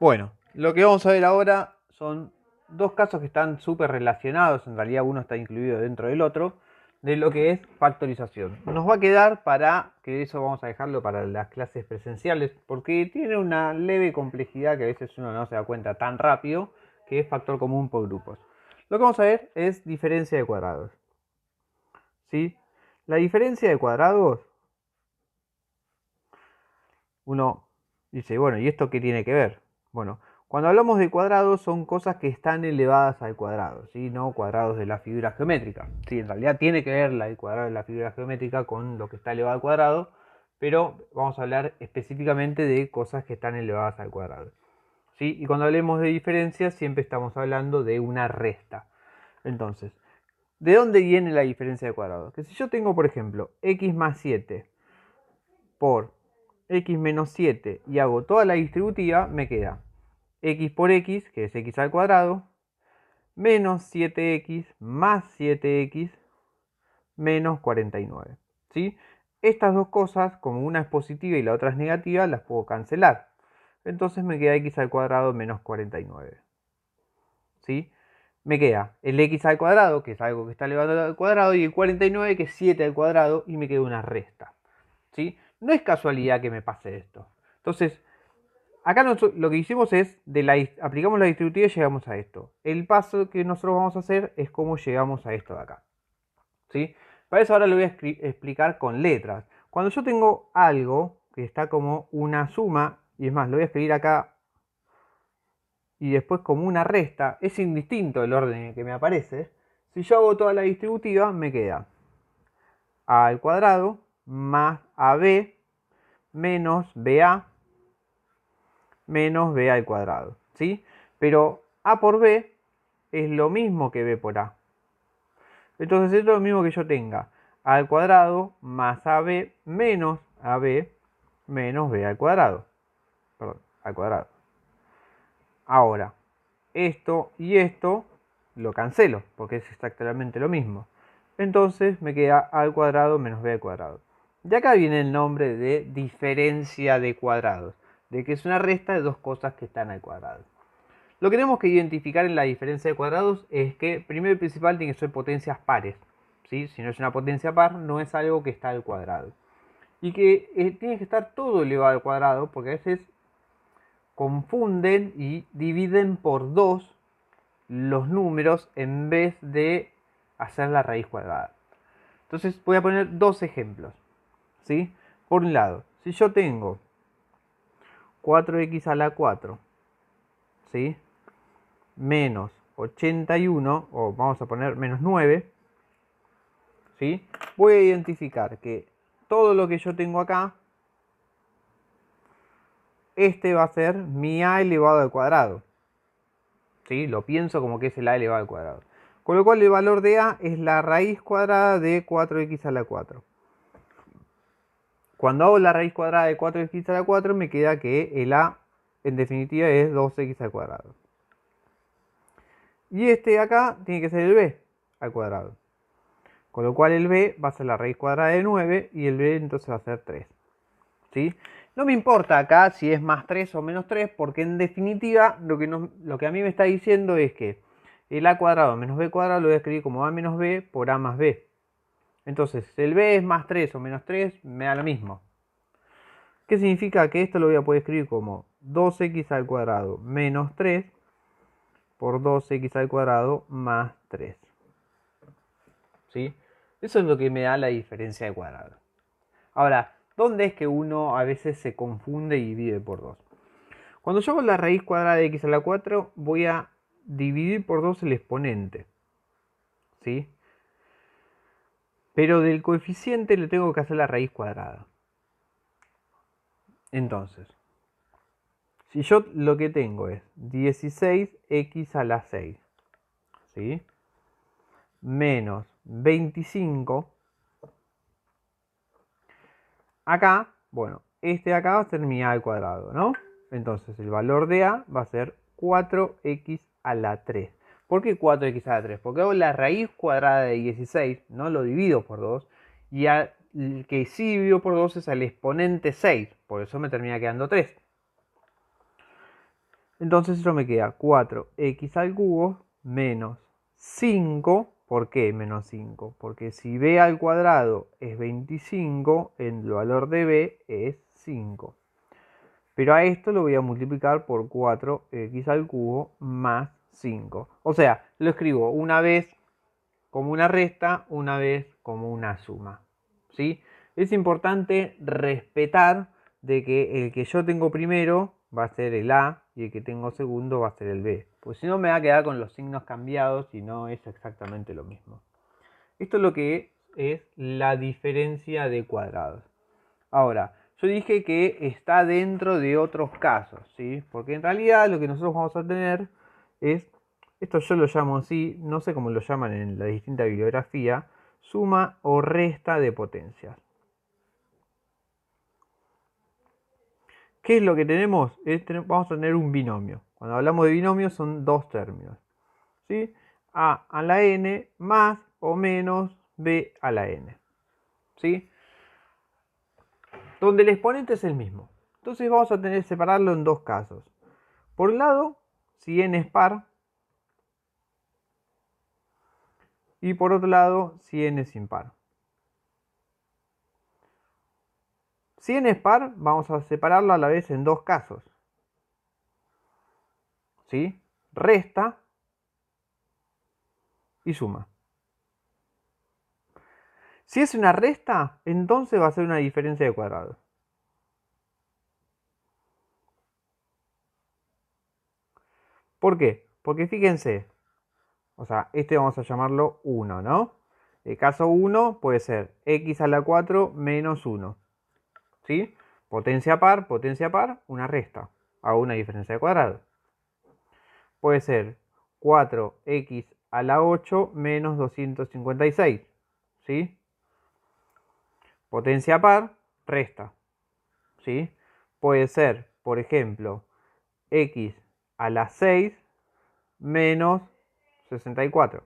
Bueno, lo que vamos a ver ahora son dos casos que están súper relacionados, en realidad uno está incluido dentro del otro, de lo que es factorización. Nos va a quedar para, que eso vamos a dejarlo para las clases presenciales, porque tiene una leve complejidad que a veces uno no se da cuenta tan rápido, que es factor común por grupos. Lo que vamos a ver es diferencia de cuadrados. ¿Sí? La diferencia de cuadrados, uno dice, bueno, ¿y esto qué tiene que ver? Bueno, cuando hablamos de cuadrados son cosas que están elevadas al cuadrado, ¿sí? No cuadrados de la figura geométrica. Sí, en realidad tiene que ver el cuadrado de la figura geométrica con lo que está elevado al cuadrado, pero vamos a hablar específicamente de cosas que están elevadas al cuadrado. ¿Sí? Y cuando hablemos de diferencias siempre estamos hablando de una resta. Entonces, ¿de dónde viene la diferencia de cuadrados? Que si yo tengo, por ejemplo, x más 7 por x menos 7 y hago toda la distributiva, me queda x por x, que es x al cuadrado, menos 7x más 7x menos 49. ¿Sí? Estas dos cosas, como una es positiva y la otra es negativa, las puedo cancelar. Entonces me queda x al cuadrado menos 49. ¿Sí? Me queda el x al cuadrado, que es algo que está elevado al cuadrado, y el 49, que es 7 al cuadrado, y me queda una resta. ¿Sí? No es casualidad que me pase esto. Entonces, acá lo que hicimos es, aplicamos la distributiva y llegamos a esto. El paso que nosotros vamos a hacer es cómo llegamos a esto de acá. ¿Sí? Para eso ahora lo voy a explicar con letras. Cuando yo tengo algo que está como una suma, y es más, lo voy a escribir acá y después como una resta, es indistinto el orden en el que me aparece. Si yo hago toda la distributiva, me queda a al cuadrado más ab menos ba menos b al cuadrado, ¿sí? Pero a por b es lo mismo que b por a. Entonces es lo mismo que yo tenga a al cuadrado más ab menos ab menos b al cuadrado. Perdón, al cuadrado. Ahora, esto y esto lo cancelo, porque es exactamente lo mismo. Entonces me queda a al cuadrado menos b al cuadrado. De acá viene el nombre de diferencia de cuadrados, de que es una resta de dos cosas que están al cuadrado. Lo que tenemos que identificar en la diferencia de cuadrados es que primero y principal tienen que ser potencias pares. ¿Sí? Si no es una potencia par, no es algo que está al cuadrado. Y que tiene que estar todo elevado al cuadrado, porque a veces confunden y dividen por 2 los números en vez de hacer la raíz cuadrada. Entonces voy a poner dos ejemplos. ¿Sí? Por un lado, si yo tengo 4x a la 4, ¿sí? Menos 81, o vamos a poner menos 9, ¿sí? Voy a identificar que todo lo que yo tengo acá, este va a ser mi a elevado al cuadrado. ¿Sí? Lo pienso como que es el a elevado al cuadrado. Con lo cual el valor de a es la raíz cuadrada de 4x a la 4. Cuando hago la raíz cuadrada de 4x a la 4 me queda que el a en definitiva es 2x al cuadrado. Y este de acá tiene que ser el b al cuadrado. Con lo cual el b va a ser la raíz cuadrada de 9 y el b entonces va a ser 3. ¿Sí? No me importa acá si es más 3 o menos 3, porque en definitiva lo que a mí me está diciendo es que el a cuadrado menos b cuadrado lo voy a escribir como a menos b por a más b. Entonces, si el b es más 3 o menos 3, me da lo mismo. ¿Qué significa? Que esto lo voy a poder escribir como 2x al cuadrado menos 3 por 2x al cuadrado más 3. ¿Sí? Eso es lo que me da la diferencia de cuadrado. Ahora, ¿dónde es que uno a veces se confunde y divide por 2? Cuando yo hago la raíz cuadrada de x a la 4, voy a dividir por 2 el exponente. ¿Sí? Pero del coeficiente le tengo que hacer la raíz cuadrada. Entonces, si yo lo que tengo es 16x a la 6, ¿sí? Menos 25. Acá, bueno, este de acá va a ser mi a al cuadrado, ¿no? Entonces el valor de a va a ser 4x a la 3. ¿Por qué 4x a la 3? Porque hago la raíz cuadrada de 16, no lo divido por 2, y el que sí divido por 2 es al exponente 6, por eso me termina quedando 3. Entonces eso me queda 4x al cubo menos 5. ¿Por qué menos 5? Porque si b al cuadrado es 25, el valor de b es 5. Pero a esto lo voy a multiplicar por 4x al cubo más 5. O sea, lo escribo una vez como una resta, una vez como una suma. ¿Sí? Es importante respetar de que el que yo tengo primero va a ser el A y el que tengo segundo va a ser el B. Pues si no me va a quedar con los signos cambiados y no es exactamente lo mismo. Esto es lo que es la diferencia de cuadrados. Ahora, yo dije que está dentro de otros casos, ¿sí? Porque en realidad lo que nosotros vamos a tener es, esto yo lo llamo así, no sé cómo lo llaman en la distinta bibliografía, suma o resta de potencias. ¿Qué es lo que tenemos? Vamos a tener un binomio. Cuando hablamos de binomio son dos términos, ¿sí? A a la n más o menos b a la n, ¿sí? Donde el exponente es el mismo. Entonces vamos a tener que separarlo en dos casos. Por un lado, si n es par, y por otro lado, si n es impar. Si n es par, vamos a separarlo a la vez en dos casos. ¿Sí? Resta y suma. Si es una resta, entonces va a ser una diferencia de cuadrados. ¿Por qué? Porque fíjense, o sea, este vamos a llamarlo 1, ¿no? El caso 1 puede ser x a la 4 menos 1. ¿Sí? Potencia par, una resta. Hago una diferencia de cuadrados. Puede ser 4x a la 8 menos 256. ¿Sí? Potencia par, resta. ¿Sí? Puede ser, por ejemplo, x a la 6 menos 64.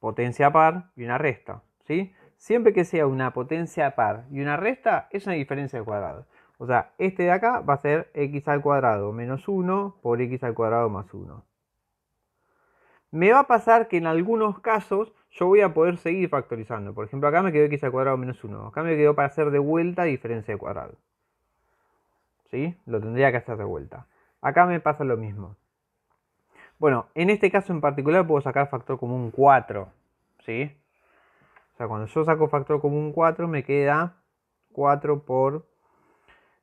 Potencia par y una resta. ¿Sí? Siempre que sea una potencia par y una resta, es una diferencia de cuadrados. O sea, este de acá va a ser x al cuadrado menos 1 por x al cuadrado más 1. Me va a pasar que en algunos casos yo voy a poder seguir factorizando. Por ejemplo, acá me quedó x al cuadrado menos 1. Acá me quedó para hacer de vuelta diferencia de cuadrado. ¿Sí? Lo tendría que hacer de vuelta. Acá me pasa lo mismo. Bueno, en este caso en particular puedo sacar factor común 4. ¿Sí? O sea, cuando yo saco factor común 4 me queda 4 por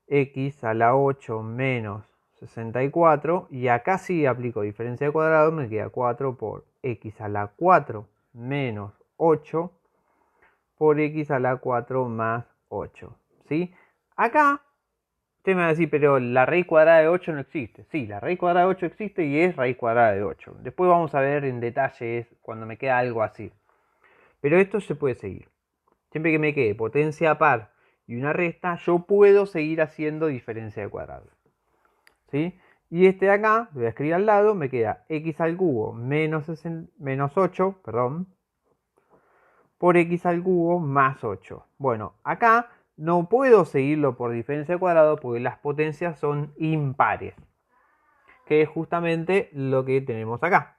x a la 8 menos 64. Y acá sí aplico diferencia de cuadrado, me queda 4 por x a la 4 menos 8 por x a la 4 más 8. ¿Sí? Acá usted me va a decir, pero la raíz cuadrada de 8 no existe. Sí, la raíz cuadrada de 8 existe y es raíz cuadrada de 8. Después vamos a ver en detalles cuando me queda algo así. Pero esto se puede seguir. Siempre que me quede potencia par y una resta, yo puedo seguir haciendo diferencia de cuadrados. ¿Sí? Y este de acá, lo voy a escribir al lado, me queda x al cubo menos 8, por x al cubo más 8. Bueno, acá no puedo seguirlo por diferencia de cuadrado porque las potencias son impares, que es justamente lo que tenemos acá.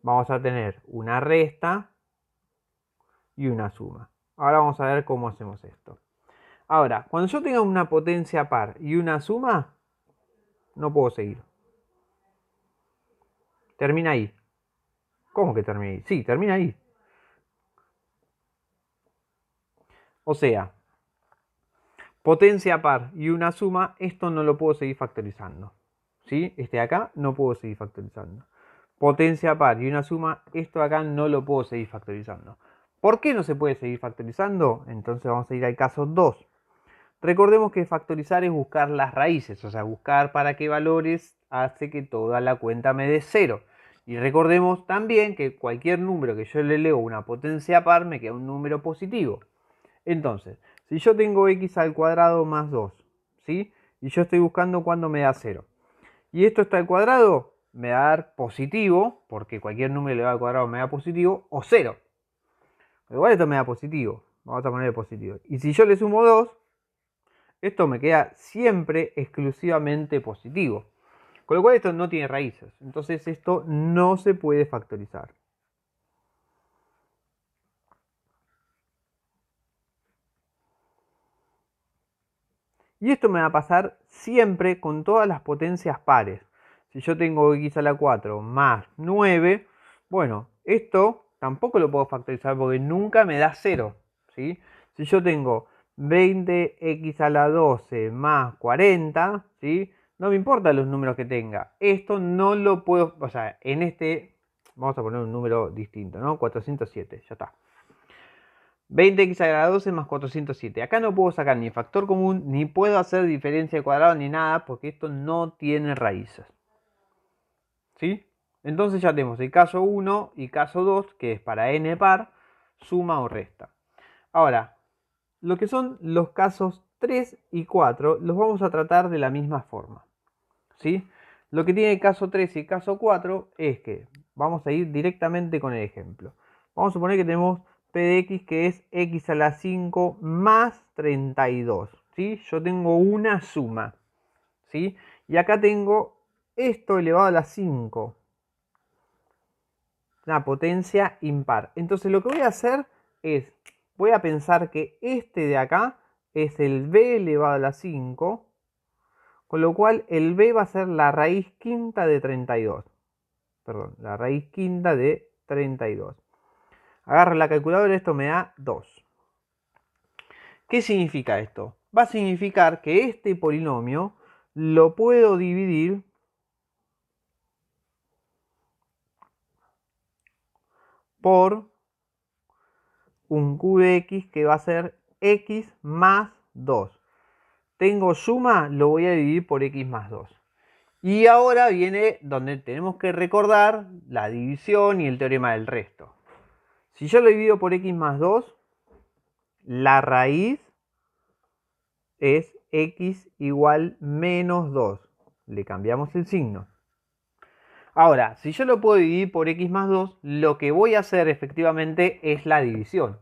Vamos a tener una resta y una suma. Ahora vamos a ver cómo hacemos esto. Ahora, cuando yo tenga una potencia par y una suma, no puedo seguir. Termina ahí. ¿Cómo que termina ahí? Sí, termina ahí. O sea, potencia par y una suma, esto no lo puedo seguir factorizando. ¿Sí? Este de acá no puedo seguir factorizando. Potencia par y una suma, esto de acá no lo puedo seguir factorizando. ¿Por qué no se puede seguir factorizando? Entonces vamos a ir al caso 2. Recordemos que factorizar es buscar las raíces, o sea, buscar para qué valores hace que toda la cuenta me dé 0. Y recordemos también que cualquier número que yo le leo una potencia par me queda un número positivo. Entonces, si yo tengo x al cuadrado más 2, ¿sí? Y yo estoy buscando cuándo me da 0. Y esto está al cuadrado, me va a dar positivo, porque cualquier número elevado al cuadrado me da positivo, o 0. Igual esto me da positivo, vamos a poner positivo. Y si yo le sumo 2, esto me queda siempre exclusivamente positivo. Con lo cual esto no tiene raíces. Entonces esto no se puede factorizar. Y esto me va a pasar siempre con todas las potencias pares. Si yo tengo x a la 4 más 9, bueno, esto tampoco lo puedo factorizar porque nunca me da 0. ¿Sí? Si yo tengo 20x a la 12 más 40, ¿sí? No me importan los números que tenga. Esto no lo puedo, o sea, en este, vamos a poner un número distinto, ¿no? 407, ya está. 20x a la 12 más 407. Acá no puedo sacar ni factor común, ni puedo hacer diferencia de cuadrado, ni nada, porque esto no tiene raíces. ¿Sí? Entonces ya tenemos el caso 1 y caso 2, que es para n par, suma o resta. Ahora, lo que son los casos 3 y 4 los vamos a tratar de la misma forma. ¿Sí? Lo que tiene el caso 3 y el caso 4 es que vamos a ir directamente con el ejemplo. Vamos a suponer que tenemos p de x que es x a la 5 más 32. ¿Sí? Yo tengo una suma. ¿Sí? Y acá tengo esto elevado a la 5. Una potencia impar. Entonces lo que voy a hacer es, voy a pensar que este de acá es el b elevado a la 5. Con lo cual el b va a ser la raíz quinta de 32. Perdón, la raíz quinta de 32. Agarro la calculadora, esto me da 2. ¿Qué significa esto? Va a significar que este polinomio lo puedo dividir por un q de x que va a ser x más 2. Tengo suma, lo voy a dividir por x más 2. Y ahora viene donde tenemos que recordar la división y el teorema del resto. Si yo lo divido por x más 2, la raíz es x igual menos 2. Le cambiamos el signo. Ahora, si yo lo puedo dividir por x más 2, lo que voy a hacer efectivamente es la división.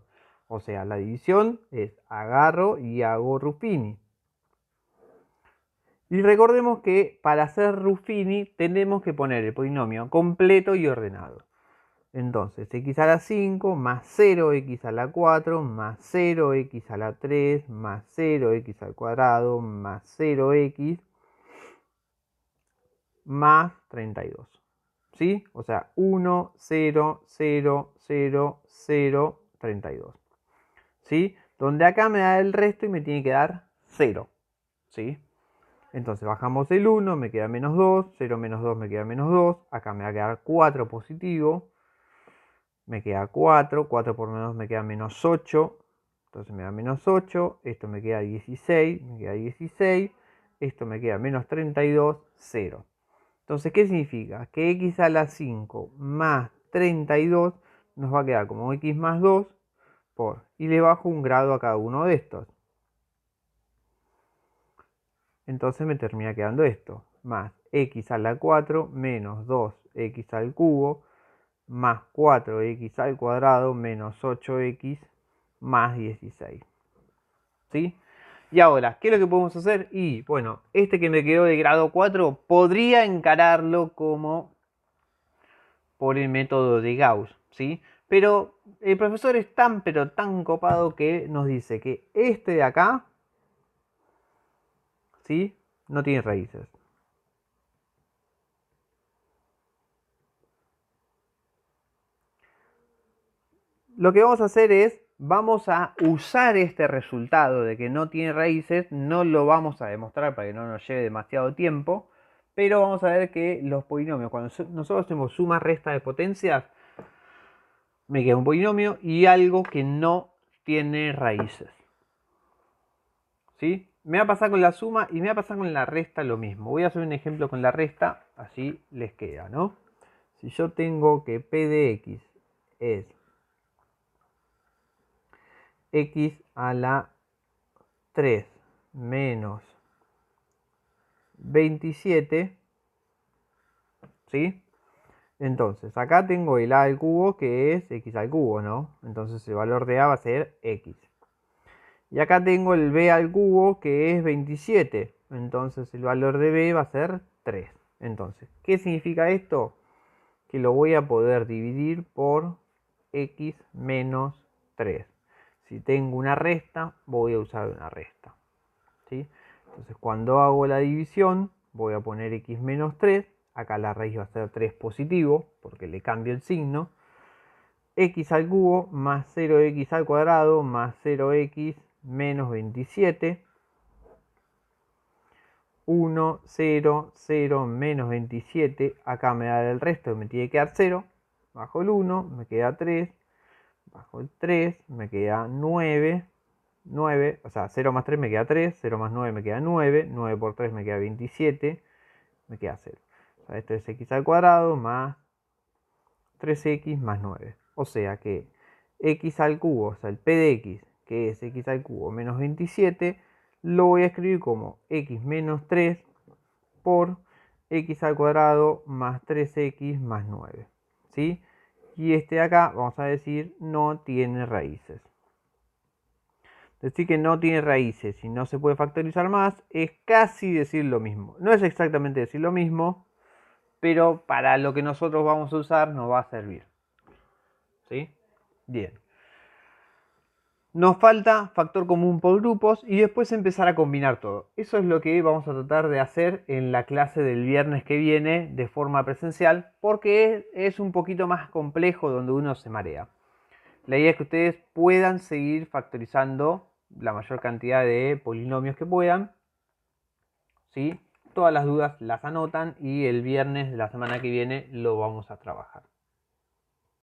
O sea, la división es agarro y hago Ruffini. Y recordemos que para hacer Ruffini tenemos que poner el polinomio completo y ordenado. Entonces, x a la 5 más 0x a la 4 más 0x a la 3 más 0x al cuadrado más 0x más 32. ¿Sí? O sea, 1, 0, 0, 0, 0, 32. ¿Sí? Donde acá me da el resto y me tiene que dar 0. ¿Sí? Entonces bajamos el 1, me queda menos 2, 0 menos 2 me queda menos 2, acá me va a quedar 4 positivo, me queda 4, 4 por menos 2 me queda menos 8, entonces me da menos 8, esto me queda 16, esto me queda menos 32, 0. Entonces, ¿qué significa? Que x a la 5 más 32 nos va a quedar como x más 2 por, y le bajo un grado a cada uno de estos. Entonces me termina quedando esto, más x a la 4 menos 2x al cubo más 4x al cuadrado menos 8x más 16. ¿Sí? Y ahora, ¿qué es lo que podemos hacer? Y bueno, este que me quedó de grado 4 podría encararlo como por el método de Gauss, ¿sí? Pero el profesor es tan pero tan copado que nos dice que este de acá, ¿sí? No tiene raíces. Lo que vamos a hacer es, vamos a usar este resultado de que no tiene raíces, no lo vamos a demostrar para que no nos lleve demasiado tiempo, pero vamos a ver que los polinomios, cuando nosotros hacemos suma resta de potencias, me queda un polinomio y algo que no tiene raíces. ¿Sí? Me va a pasar con la suma y me va a pasar con la resta lo mismo. Voy a hacer un ejemplo con la resta, así les queda, ¿no? Si yo tengo que p de x es x a la 3 menos 27, ¿sí? Entonces, acá tengo el a al cubo que es x al cubo, ¿no? Entonces el valor de a va a ser x. Y acá tengo el b al cubo, que es 27. Entonces el valor de b va a ser 3. Entonces, ¿qué significa esto? Que lo voy a poder dividir por x menos 3. Si tengo una resta, voy a usar una resta. ¿Sí? Entonces, cuando hago la división, voy a poner x menos 3. Acá la raíz va a ser 3 positivo, porque le cambio el signo. X al cubo más 0x al cuadrado más 0x menos 27. 1, 0, 0, menos 27. Acá me da el resto, me tiene que dar 0. Bajo el 1, me queda 3. Bajo el 3, me queda 9. 9, o sea, 0 más 3 me queda 3. 0 más 9 me queda 9. 9 por 3 me queda 27. Me queda 0. O sea, esto es x al cuadrado más 3x más 9. O sea que x al cubo, o sea, el p de x, que es x al cubo menos 27, lo voy a escribir como x menos 3 por x al cuadrado más 3x más 9. ¿Sí? Y este de acá, vamos a decir, no tiene raíces. Decir que no tiene raíces y no se puede factorizar más es casi decir lo mismo. No es exactamente decir lo mismo, pero para lo que nosotros vamos a usar nos va a servir. ¿Sí? Bien. Nos falta factor común por grupos y después empezar a combinar todo. Eso es lo que vamos a tratar de hacer en la clase del viernes que viene de forma presencial, porque es un poquito más complejo donde uno se marea. La idea es que ustedes puedan seguir factorizando la mayor cantidad de polinomios que puedan. ¿Sí? Todas las dudas las anotan y el viernes de la semana que viene lo vamos a trabajar.